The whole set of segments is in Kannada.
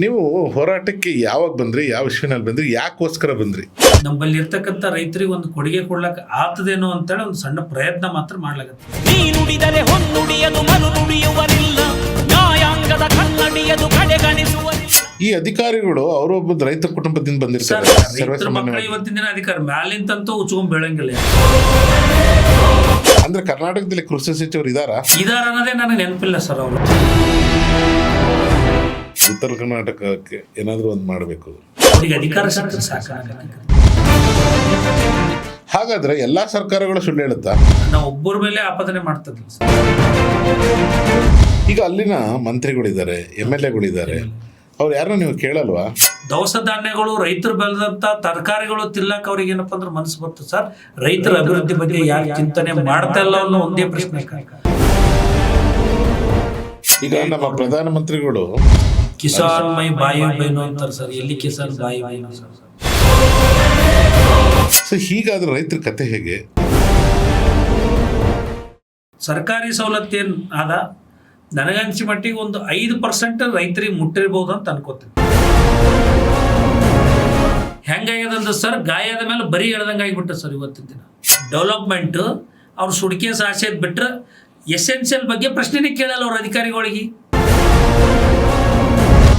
ನೀವು ಹೋರಾಟಕ್ಕೆ ಯಾವಾಗ ಬಂದ್ರಿ, ಯಾವ ವಿಷಯನಲ್ಲಿ ಬಂದ್ರಿ, ಯಾಕೋಸ್ಕರ ಬಂದ್ರಿ? ನಮ್ಮಲ್ಲಿ ಇರ್ತಕ್ಕಂಥ ರೈತರಿಗೆ ಒಂದು ಕೊಡುಗೆ ಕೊಡ್ಲಕ್ಕೆ ಆಗ್ತದೇನೋ ಅಂತೇಳಿ ಒಂದು ಸಣ್ಣ ಪ್ರಯತ್ನ ಮಾತ್ರ ಮಾಡ್ಲಾಗತ್ತೆ. ನೀ ನುಡಿದರೆ ಹೊನ್ನುಡಿಯದು ಮರು ನುಡಿಯುವರಿಲ್ಲ, ನ್ಯಾಯಾಂಗದ ಕನ್ನಡಿಯದು ಕಡೆಗಣಿಸುವರಿಲ್ಲ. ಈ ಅಧಿಕಾರಿಗಳು ಅವರೊಬ್ಬ ರೈತ ಕುಟುಂಬದಿಂದ ಬಂದಿರ್ತಾರೆ. ರೈತರ ಮಕ್ಕಳು ಇವತ್ತಿನ ದಿನ ಅಧಿಕಾರ ಮ್ಯಾಲಿಂತಂತೂ ಉಚ್ಕೊಂಡ್ ಬೀಳಂಗಿಲ್ಲ. ಅಂದ್ರೆ ಕರ್ನಾಟಕದಲ್ಲಿ ಕೃಷಿ ಸಚಿವರು ಇದಾರ ಅನ್ನೋದೇ ನನಗೆ ನೆನಪಿಲ್ಲ ಸರ್. ಅವರು ಉತ್ತರ ಕರ್ನಾಟಕಕ್ಕೆ ಏನಾದ್ರು ಒಂದು ಮಾಡಬೇಕು, ಅವರಿಗೆ ಅಧಿಕಾರ ಸಿಕ್ಕಿದ್ರೆ ಸಾಕು. ಹಾಗಾದ್ರೆ ಎಲ್ಲಾ ಸರ್ಕಾರಗಳು ಸುಳ್ಳು ಹೇಳುತ್ತಾ? ನಾವು ಒಬ್ಬರ ಮೇಲೆ ಆಪಾದನೆ ಮಾಡ್ತದ್ವಿ. ಈಗ ಅಲ್ಲಿನ ಮಂತ್ರಿಗಳಿದ್ದಾರೆ, MLAಗಳಿದ್ದಾರೆ, ಅವ್ರು ಯಾರನ್ನ ನೀವು ಕೇಳಲ್ವಾ? ದವಸ ಧಾನ್ಯಗಳು, ರೈತರು ಬೆಳೆದಂತ ತರಕಾರಿಗಳು ತಿನ್ನಕ್ ಅವ್ರಿಗೆ ಏನಪ್ಪಾ ಅಂದ್ರೆ ಮನಸ್ಸು ಬರ್ತದೆ ಸರ್. ರೈತರ ಅಭಿವೃದ್ಧಿ ಬಗ್ಗೆ ಯಾರು ಚಿಂತನೆ ಮಾಡ್ತಾ ಇಲ್ಲ ಅನ್ನೋ ಒಂದೇ ಪ್ರಶ್ನೆ. ಈಗ ನಮ್ಮ ಪ್ರಧಾನಮಂತ್ರಿಗಳು ಕಿಸಾನ್ ಮೈ ಬಾಯಿ ಬೈನು ಅಂತಾರೆ ಸರ್. ಎಲ್ಲಿ ಕಿಸಾನ್ ಬಾಯಿ ಬೈನು ಸರ್? ಸೊ ಹೀಗಾದ್ರೆ ರೈತರ ಕತೆ ಹೇಗೆ? ಸರ್ಕಾರಿ ಸವಲತ್ತು ಏನ್ ಆದ ನನಗನ್ಸಿ ಮಟ್ಟಿಗೆ ಒಂದು 5% ರೈತರಿಗೆ ಮುಟ್ಟಿರ್ಬೋದು ಅಂತ ಅನ್ಕೋತೀನಿ. ಹೆಂಗಾಗ್ಯದಂದ್ರೆ ಸರ್, ಗಾಯದ ಮೇಲೆ ಬರೀ ಎಳ್ದಂಗೆ ಆಗಿಬಿಟ್ಟ ಸರ್. ಇವತ್ತಿನ ದಿನ ಡೆವಲಪ್ಮೆಂಟ್ ಅವ್ರು ಸುಡಿಕೆ ಆಸೆ ಬಿಟ್ರೆ ಎಸೆನ್ಷಿಯಲ್ ಬಗ್ಗೆ ಪ್ರಶ್ನೆನೇ ಕೇಳಲ್ಲ ಅವ್ರ ಅಧಿಕಾರಿಗಳಿಗೆ.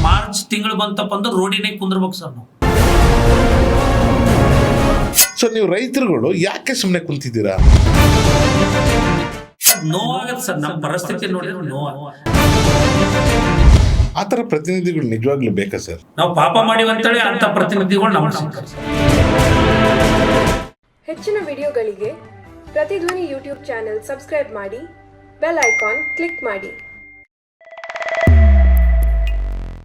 ಮಾರ್ಚ್ ತಿಂಗಳು ಬಂತಪ್ಪ ಅಂದ್ರೆ ರೋಡಿನೇ ಕುಂದ್ರಬೇಕು ಸರ್ ನಾವು. ಸೊ ನೀವು ರೈತರುಗಳು ಯಾಕೆ ಸುಮ್ಮನೆ ಕುಂತಿದ್ದೀರಾ? ನೋವಾಗತ್ತೆ ಸರ್, ನಮ್ಮ ಪರಿಸ್ಥಿತಿ ನೋಡಿದ್ರೆ ನೋವು. ಆ ಥರ ಪ್ರತಿನಿಧಿಗಳು ನಿಜವಾಗ್ಲೂ ಬೇಕಾ ಸರ್? ನಾವು ಪಾಪ ಮಾಡಿವಂತೇಳಿ ಅಂತ ಪ್ರತಿನಿಧಿಗಳು ನಮ್ಗೆ ಸಿಗ್ತಾರೆ. ಹೆಚ್ಚಿನ ವಿಡಿಯೋಗಳಿಗೆ ಪ್ರತಿಧ್ವನಿ ಯೂಟ್ಯೂಬ್ ಚಾನೆಲ್ ಸಬ್ಸ್ಕ್ರೈಬ್ ಮಾಡಿ, ಬೆಲ್ ಐಕಾನ್ ಕ್ಲಿಕ್ ಮಾಡಿ.